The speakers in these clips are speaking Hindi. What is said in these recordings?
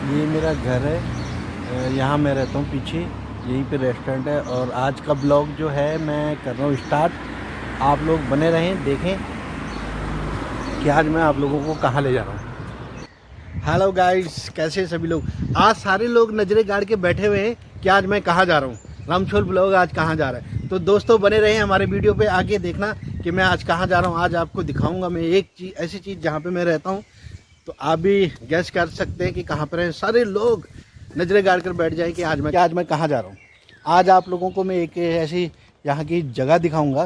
ये मेरा घर है, यहाँ मैं रहता हूँ पीछे, यहीं पे रेस्टोरेंट है। और आज का ब्लॉग जो है मैं कर रहा हूँ स्टार्ट। आप लोग बने रहें, देखें कि आज मैं आप लोगों को कहाँ ले जा रहा हूँ। हेलो गाइस, कैसे सभी लोग। आज सारे लोग नज़रें गाड़ के बैठे हुए हैं कि आज मैं कहाँ जा रहा हूँ। रामछोल ब्लॉग आज कहाँ जा रहा है। तो दोस्तों बने रहें हमारे वीडियो पे, आगे देखना कि मैं आज कहाँ जा रहा हूँ। आज आपको दिखाऊंगा मैं एक चीज़, ऐसी चीज़ जहाँ पे मैं रहता हूँ। तो आप भी गैस कर सकते हैं कि कहाँ पर हैं। सारे लोग नज़रें गाड़ कर बैठ जाए कि आज मैं कहाँ जा रहा हूँ। आज आप लोगों को मैं एक ऐसी यहाँ की जगह दिखाऊंगा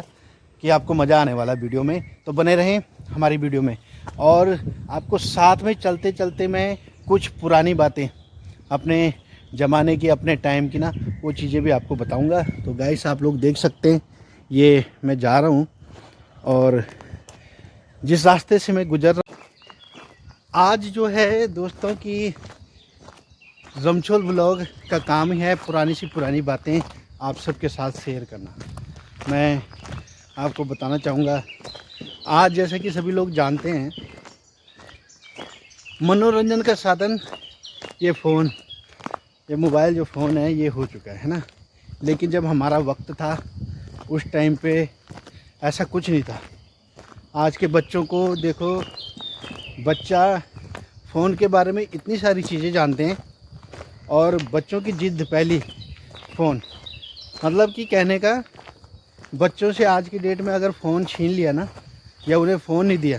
कि आपको मज़ा आने वाला वीडियो में। तो बने रहें हमारी वीडियो में। और आपको साथ में चलते चलते मैं कुछ पुरानी बातें अपने ज़माने की, अपने टाइम की ना, वो चीज़ें भी आपको बताऊंगा। तो गाइस आप लोग देख सकते हैं, ये मैं जा रहा हूँ और जिस रास्ते से मैं गुजर रहा हूँ, आज जो है दोस्तों की रामछोल ब्लॉग का काम ही है पुरानी सी पुरानी बातें आप सबके साथ शेयर करना। मैं आपको बताना चाहूँगा, आज जैसे कि सभी लोग जानते हैं, मनोरंजन का साधन ये फ़ोन, ये मोबाइल जो फ़ोन है ये हो चुका है ना। लेकिन जब हमारा वक्त था उस टाइम पे ऐसा कुछ नहीं था। आज के बच्चों को देखो, बच्चा फ़ोन के बारे में इतनी सारी चीज़ें जानते हैं और बच्चों की जिद पहली फ़ोन। मतलब कि कहने का, बच्चों से आज की डेट में अगर फ़ोन छीन लिया ना, या उन्हें फ़ोन नहीं दिया,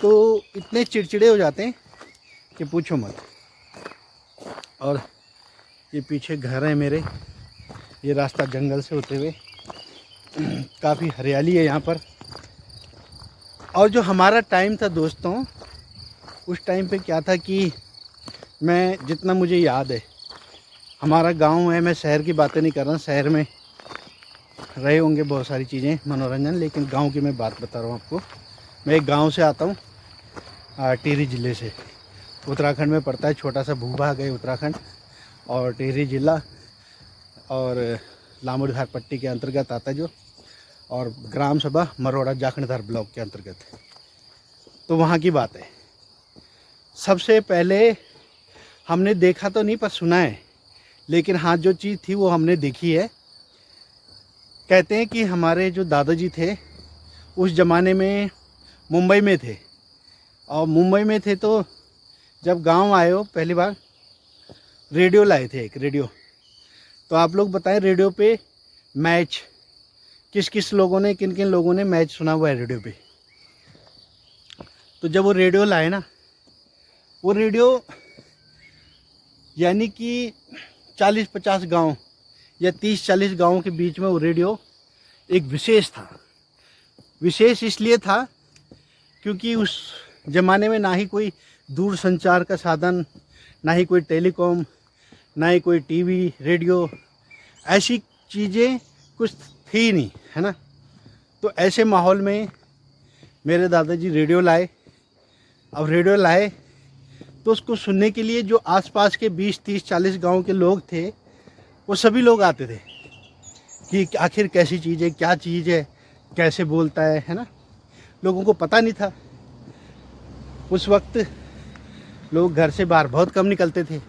तो इतने चिड़चिड़े हो जाते हैं कि पूछो मत। और ये पीछे घर है मेरे, ये रास्ता जंगल से होते हुए, काफ़ी हरियाली है यहाँ पर। और जो हमारा टाइम था दोस्तों, उस टाइम पे क्या था कि मैं जितना मुझे याद है, हमारा गांव है, मैं शहर की बातें नहीं कर रहा। शहर में रहे होंगे बहुत सारी चीज़ें मनोरंजन, लेकिन गांव की मैं बात बता रहा हूँ आपको। मैं एक गांव से आता हूँ, टिहरी ज़िले से। उत्तराखंड में पड़ता है, छोटा सा भूभाग है उत्तराखंड, और टिहरी ज़िला और लामुड़धार पट्टी के अंतर्गत आता है जो, और ग्राम सभा मरोड़ा जाखणधार ब्लॉक के अंतर्गत। तो वहाँ की बात है। सबसे पहले हमने देखा तो नहीं पर सुना है, लेकिन हाँ जो चीज़ थी वो हमने देखी है। कहते हैं कि हमारे जो दादाजी थे उस ज़माने में मुंबई में थे, और मुंबई में थे तो जब गांव आए हो पहली बार रेडियो लाए थे, एक रेडियो। तो आप लोग बताएं, रेडियो पे मैच किस किस लोगों ने, किन किन लोगों ने मैच सुना हुआ है रेडियो पे। तो जब वो रेडियो लाए ना, वो रेडियो यानी कि 40-50 गांव या 30-40 गांवों के बीच में वो रेडियो एक विशेष था। विशेष इसलिए था क्योंकि उस ज़माने में ना ही कोई दूर संचार का साधन, ना ही कोई टेलीकॉम, ना ही कोई टीवी, रेडियो, ऐसी चीज़ें कुछ थी नहीं, है ना। तो ऐसे माहौल में मेरे दादाजी रेडियो लाए। अब रेडियो लाए तो उसको सुनने के लिए जो आसपास के 20-30-40 गांव के लोग थे, वो सभी लोग आते थे कि आखिर कैसी चीज़ है, क्या चीज़ है, कैसे बोलता है ना। लोगों को पता नहीं था। उस वक्त लोग घर से बाहर बहुत कम निकलते थे।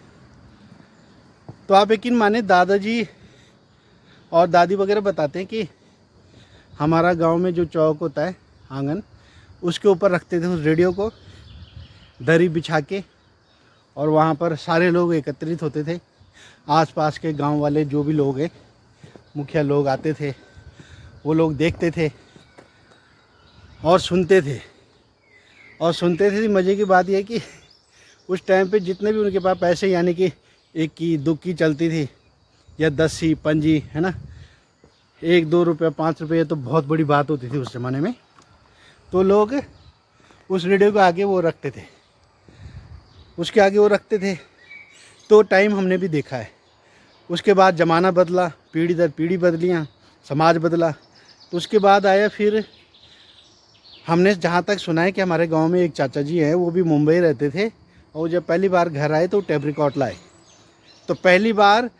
तो आप यकीन माने, दादाजी और दादी वगैरह बताते हैं कि हमारा गांव में जो चौक होता है, आंगन, उसके ऊपर रखते थे उस रेडियो को, दरी बिछा के, और वहाँ पर सारे लोग एकत्रित होते थे। आसपास के गांव वाले जो भी लोग हैं, मुखिया लोग आते थे, वो लोग देखते थे और सुनते थे। और सुनते थे, मज़े की बात यह है कि उस टाइम पे जितने भी उनके पास पैसे, यानी कि 1 की 2 की चलती थी, या 10 की पंजी, है ना, 1-2 रुपये 5 रुपये तो बहुत बड़ी बात होती थी उस ज़माने में। तो लोग उस रेडियो के आगे वो रखते थे, उसके आगे वो रखते थे। तो टाइम हमने भी देखा है। उसके बाद ज़माना बदला, पीढ़ी दर पीढ़ी बदलियाँ, समाज बदला। तो उसके बाद आया फिर, हमने जहाँ तक सुना है कि हमारे गांव में एक चाचा जी हैं, वो भी मुंबई रहते थे, और जब पहली बार घर आए तो टेप रिकॉर्ड लाए। तो पहली बार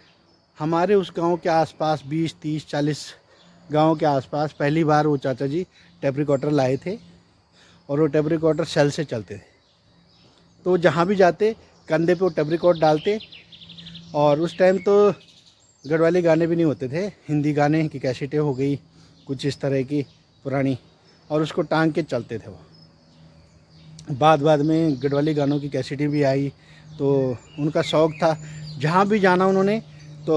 हमारे उस गांव के आसपास 20-30-40 गांव के आसपास पहली बार वो चाचा जी टेप रिकॉर्डर लाए थे, और वो टेप रिकॉर्डर सेल से चलते थे। तो जहाँ भी जाते कंधे पे वो टेप रिकॉर्ड डालते, और उस टाइम तो गढ़वाली गाने भी नहीं होते थे, हिंदी गाने की कैसेटें हो गई कुछ इस तरह की पुरानी, और उसको टांग के चलते थे वो। बाद में गढ़वाली गानों की कैसेटें भी आई, तो उनका शौक़ था जहाँ भी जाना उन्होंने तो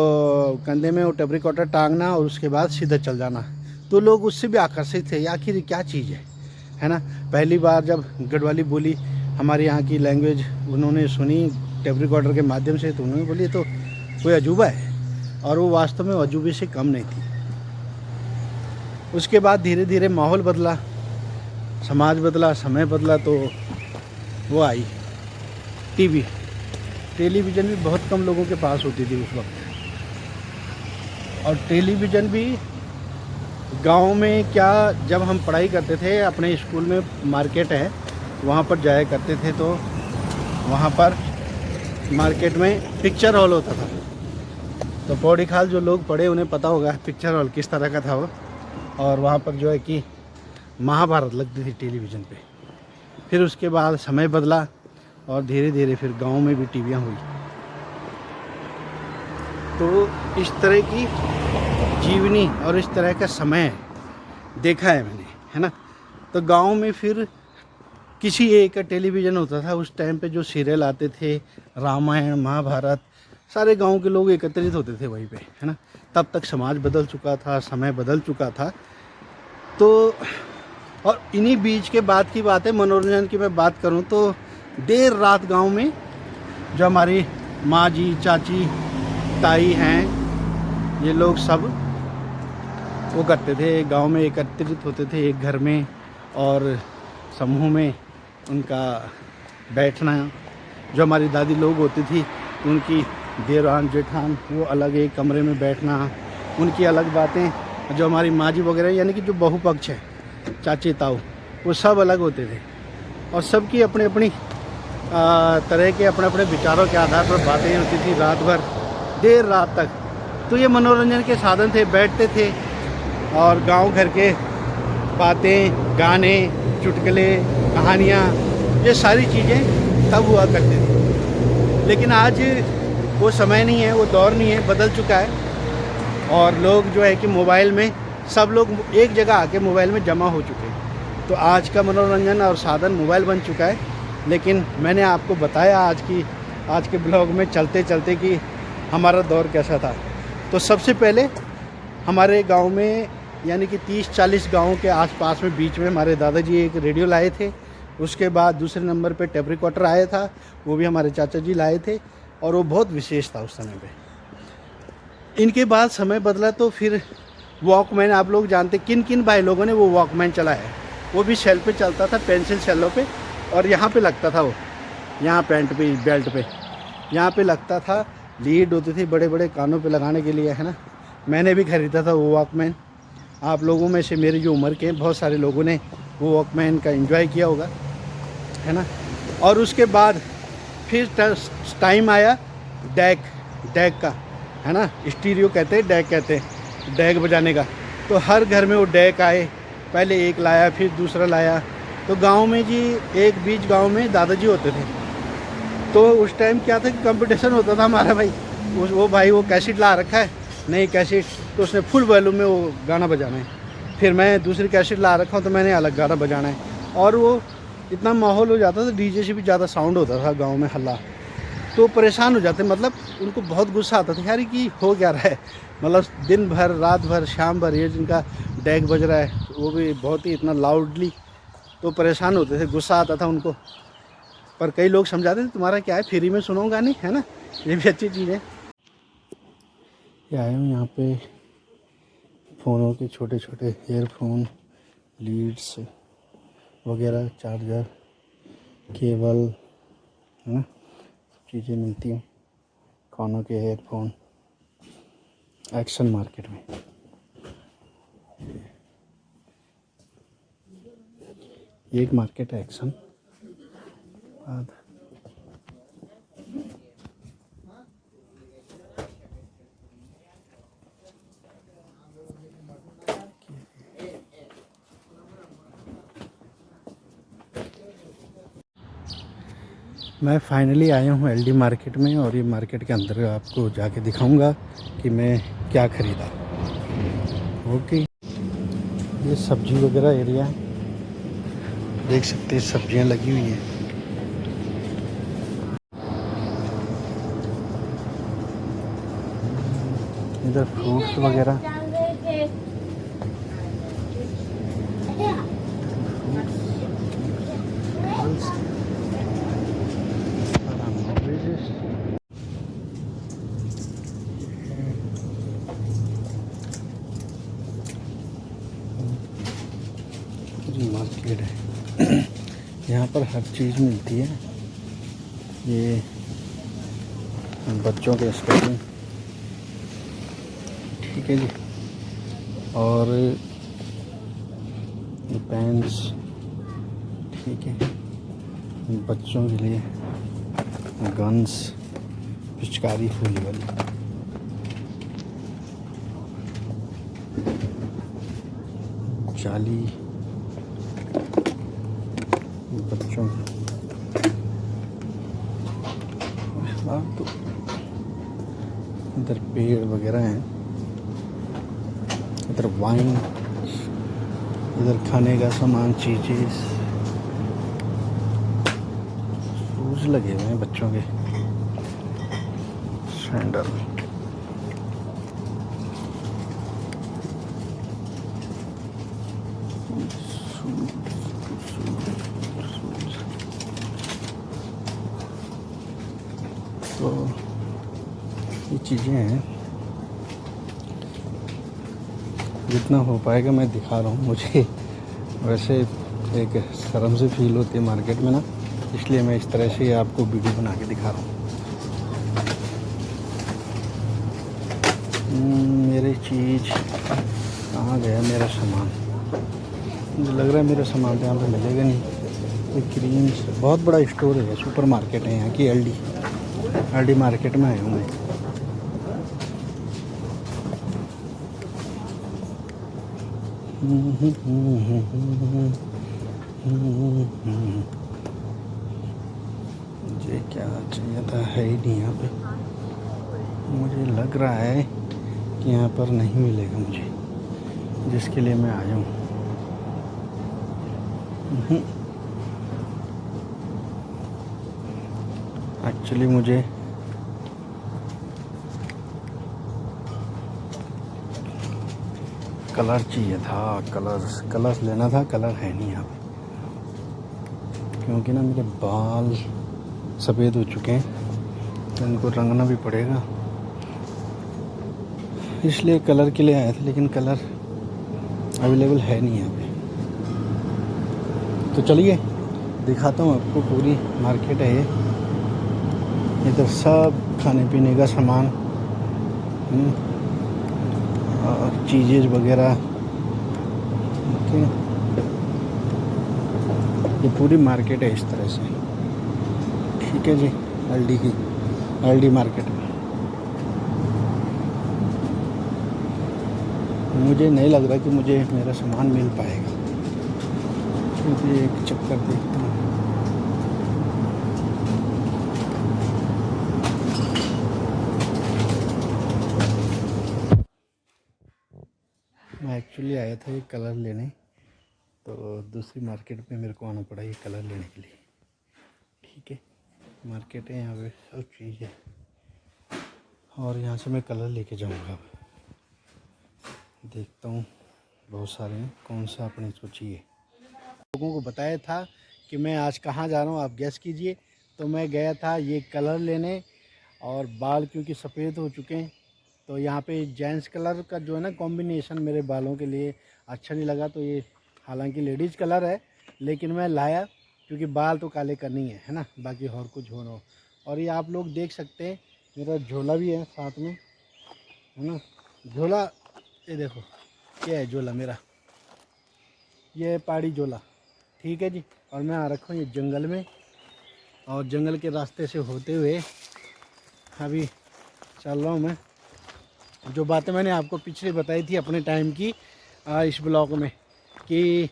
कंधे में वो टेप रिकॉर्डर टांगना और उसके बाद सीधा चल जाना। तो लोग उससे भी आकर्षित थे, आखिर क्या चीज़ है ना। पहली बार जब गढ़वाली बोली, हमारे यहाँ की लैंग्वेज उन्होंने सुनी टेप रिकॉर्डर के माध्यम से, तो उन्होंने बोली तो कोई अजूबा है, और वो वास्तव में अजूबे से कम नहीं थी। उसके बाद धीरे धीरे माहौल बदला, समाज बदला, समय बदला, तो वो आई टीवी। टेलीविज़न भी बहुत कम लोगों के पास होती थी उस वक्त, और टेलीविज़न भी गांव में क्या, जब हम पढ़ाई करते थे अपने स्कूल में मार्केट है वहाँ पर जाया करते थे, तो वहाँ पर मार्केट में पिक्चर हॉल होता था। तो पौड़ी खाल जो लोग पढ़े उन्हें पता होगा पिक्चर हॉल किस तरह का था वो, और वहाँ पर जो है कि महाभारत लगती थी टेलीविज़न पे। फिर उसके बाद समय बदला और धीरे धीरे फिर गांव में भी टीवियाँ हुई। तो इस तरह की जीवनी और इस तरह का समय देखा है मैंने, है ना। तो गांव में फिर किसी एक का टेलीविज़न होता था उस टाइम पे, जो सीरियल आते थे रामायण महाभारत, सारे गांव के लोग एकत्रित होते थे वहीं पे, है ना। तब तक समाज बदल चुका था, समय बदल चुका था। तो और इन्हीं बीच के बाद की बात है, मनोरंजन की मैं बात करूं तो देर रात गांव में जो हमारी माँ जी, चाची, ताई हैं, ये लोग सब वो करते थे, गांव में एकत्रित होते थे एक घर में, और समूह में उनका बैठना। जो हमारी दादी लोग होती थी उनकी देवरान जेठान वो अलग एक कमरे में बैठना, उनकी अलग बातें। जो हमारी माँ जी वगैरह यानी कि जो बहु पक्ष है, चाची ताऊ, वो सब अलग होते थे, और सबकी अपनी अपनी तरह के अपने अपने विचारों के आधार पर बातें होती थी रात भर, देर रात तक। तो ये मनोरंजन के साधन थे, बैठते थे और गांव घर के बातें, गाने, चुटकुले, कहानियाँ, ये सारी चीज़ें तब हुआ करती थी। लेकिन आज वो समय नहीं है, वो दौर नहीं है, बदल चुका है। और लोग जो है कि मोबाइल में, सब लोग एक जगह आके मोबाइल में जमा हो चुके हैं। तो आज का मनोरंजन और साधन मोबाइल बन चुका है। लेकिन मैंने आपको बताया आज के ब्लॉग में चलते चलते कि हमारा दौर कैसा था। तो सबसे पहले हमारे गांव में यानी कि 30-40 गाँव के आसपास में बीच में हमारे दादाजी एक रेडियो लाए थे। उसके बाद दूसरे नंबर पे टेप रिकॉर्डर आया था, वो भी हमारे चाचा जी लाए थे, और वो बहुत विशेष था उस समय पे। इनके बाद समय बदला तो फिर वॉकमैन, आप लोग जानते किन किन भाई लोगों ने वो वॉकमैन चलाया। वो भी सेल पे चलता था, पेंसिल सेलों पे, और यहाँ पे लगता था वो, यहाँ पैंट पे, बेल्ट पे, यहाँ पे लगता था। लीड होती थी बड़े बड़े कानों पे लगाने के लिए, है ना। मैंने भी खरीदा था वो वॉकमैन। आप लोगों में से मेरी जो उम्र के बहुत सारे लोगों ने वो वॉकमैन का एंजॉय किया होगा, है ना। और उसके बाद फिर टाइम आया डैक का, है ना। स्टीरियो कहते हैं, डैक कहते हैं, डैक बजाने का। तो हर घर में वो डैक आए, पहले एक लाया फिर दूसरा लाया। तो गांव में जी, एक बीच गांव में दादाजी होते थे, तो उस टाइम क्या था कि कंपटीशन होता था हमारा भाई, वो भाई वो कैसेट ला रखा है, नई कैसेट, तो उसने फुल वॉल्यूम में वो गाना बजाना है। फिर मैं दूसरी कैसेट ला रखा हूँ तो मैंने अलग गाना बजाना है। और वो इतना माहौल हो जाता था, डीजे से भी ज़्यादा साउंड होता था गांव में, हल्ला। तो परेशान हो जाते, मतलब उनको बहुत गुस्सा आता था यार कि हो क्या रहा है, मतलब दिन भर, रात भर, शाम भर ये जिनका डैक बज रहा है, वो भी बहुत ही इतना लाउडली। तो परेशान होते थे, गुस्सा आता था उनको। पर कई लोग समझाते थे तुम्हारा क्या है, फ्री में सुनो गाने, है ना, ये भी अच्छी चीज़ है। ये आए हूँ यहाँ पे फ़ोनों के छोटे छोटे ईयरफोन, लीड्स वगैरह, चार्जर, केबल, है ना, चीज़ें मिलती हैं। कानों के ईयरफोन एक्शन मार्केट में। ये एक मार्केट है एक्शन। बाद मैं फाइनली आया हूँ एलडी मार्केट में, और ये मार्केट के अंदर आपको जाके दिखाऊंगा कि मैं क्या ख़रीदा। ओके, ये सब्जी वगैरह एरिया है, देख सकते हैं सब्जियां लगी हुई हैं। इधर फ्रूट्स वगैरह, मार्केट है। यहाँ पर हर चीज़ मिलती है। ये बच्चों के स्केटिंग, ठीक है जी, और ये पेन्स, ठीक है, बच्चों के लिए गन्स, पिचकारी फूली वाली, जाली बच्चों की, तो इधर पेड़ वगैरह हैं, इधर वाइन, इधर खाने का सामान, चीज़ें, शूज लगे हुए हैं बच्चों के, सैंडल, तो ये चीज़ें हैं। जितना हो पाएगा मैं दिखा रहा हूँ। मुझे वैसे एक शर्म से फील होती है मार्केट में ना, इसलिए मैं इस तरह से आपको वीडियो बना के दिखा रहा हूँ। मेरी चीज़ कहाँ गया मेरा सामान? मुझे लग रहा है मेरा सामान तो यहाँ पे मिलेगा नहीं। ये क्रीम्स, बहुत बड़ा स्टोर है, सुपर मार्केट है यहाँ की, एलडी मार्केट में आया हूँ मैं। मुझे क्या चाहिए था, है ही नहीं यहाँ पे। मुझे लग रहा है कि यहाँ पर नहीं मिलेगा मुझे, जिसके लिए मैं आया हूँ। एक्चुअली मुझे कलर चाहिए था, कलर्स लेना था। कलर है नहीं यहाँ पे, क्योंकि ना मेरे बाल सफ़ेद हो चुके हैं, तो इनको रंगना भी पड़ेगा, इसलिए कलर के लिए आया था, लेकिन कलर अवेलेबल है नहीं यहाँ पे। तो चलिए दिखाता हूँ आपको, पूरी मार्केट है ये। इधर सब खाने पीने का सामान और चीज़ें वगैरह, ओके। ये पूरी मार्केट है इस तरह से, ठीक है जी, एलडी मार्केट में। मुझे नहीं लग रहा कि मुझे मेरा सामान मिल पाएगा, क्योंकि एक चक्कर देखता हूँ। मैं एक्चुअली आया था ये कलर लेने, तो दूसरी मार्केट में मेरे को आना पड़ा ये कलर लेने के लिए, ठीक है। मार्केट है यहाँ पे, सब चीज़ है, और यहाँ से मैं कलर लेके जाऊँगा। अब देखता हूँ, बहुत सारे हैं, कौन सा अपने को चाहिए। लोगों को बताया था कि मैं आज कहाँ जा रहा हूँ, आप गैस कीजिए। तो मैं गया था ये कलर लेने, और बाल क्योंकि सफ़ेद हो चुके हैं, तो यहाँ पे जेंट्स कलर का जो है ना कॉम्बिनेशन मेरे बालों के लिए अच्छा नहीं लगा। तो ये हालांकि लेडीज़ कलर है, लेकिन मैं लाया क्योंकि बाल तो काले करनी है ना, बाकी और कुछ हो ना हो। और ये आप लोग देख सकते हैं, मेरा झोला भी है साथ में, है ना। झोला ये देखो, क्या है झोला मेरा, ये है पहाड़ी झोला, ठीक है जी। और मैं आ रखा हूँ ये जंगल में, और जंगल के रास्ते से होते हुए अभी चल रहा हूँ मैं। जो बातें मैंने आपको पिछले बताई थी अपने टाइम की, इस ब्लॉग में, कि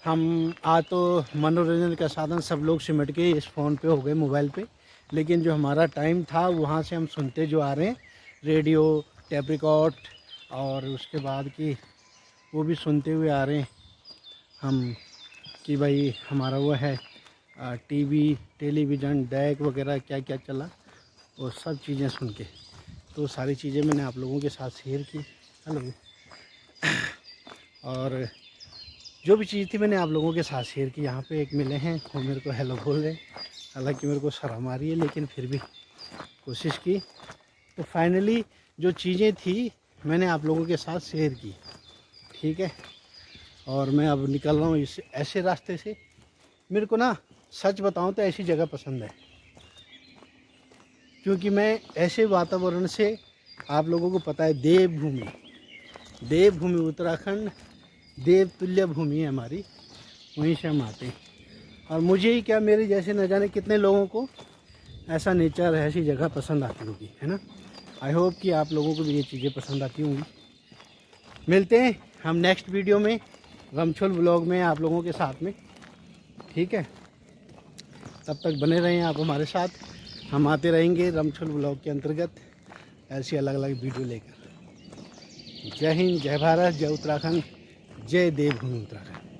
हम आज तो मनोरंजन का साधन सब लोग सिमट के इस फ़ोन पे हो गए, मोबाइल पे, लेकिन जो हमारा टाइम था वहाँ से हम सुनते जो आ रहे हैं, रेडियो, टेप रिकॉर्ड, और उसके बाद की वो भी सुनते हुए आ रहे हैं हम कि भाई हमारा वो है टीवी, टेलीविज़न, डेक वगैरह क्या क्या चला, वो सब चीज़ें सुन के, तो सारी चीज़ें मैंने आप लोगों के साथ शेयर की। हेलो। और जो भी चीज़ थी मैंने आप लोगों के साथ शेयर की। यहाँ पे एक मिले हैं, वो मेरे को हेलो बोल रहे हैं, हालांकि मेरे को शर्म आ रही है, लेकिन फिर भी कोशिश की। तो फाइनली जो चीज़ें थी मैंने आप लोगों के साथ शेयर की, ठीक है। और मैं अब निकल रहा हूँ इस ऐसे रास्ते से। मेरे को ना सच बताऊँ तो ऐसी जगह पसंद है, क्योंकि मैं ऐसे वातावरण से, आप लोगों को पता है देवभूमि, देवभूमि उत्तराखंड देवतुल्य भूमि है हमारी, वहीं से हम आते हैं। और मुझे ही क्या, मेरे जैसे न जाने कितने लोगों को ऐसा नेचर, ऐसी जगह पसंद आती होगी, है ना। आई होप कि आप लोगों को भी ये चीज़ें पसंद आती होंगी। मिलते हैं हम नेक्स्ट वीडियो में, रमछोल ब्लॉग में आप लोगों के साथ में, ठीक है। तब तक बने रहें आप हमारे साथ, हम आते रहेंगे रमछोल ब्लॉग के अंतर्गत ऐसी अलग अलग वीडियो लेकर। जय हिंद, जय भारत, जय उत्तराखंड, जय देवभूमि उत्तराखंड।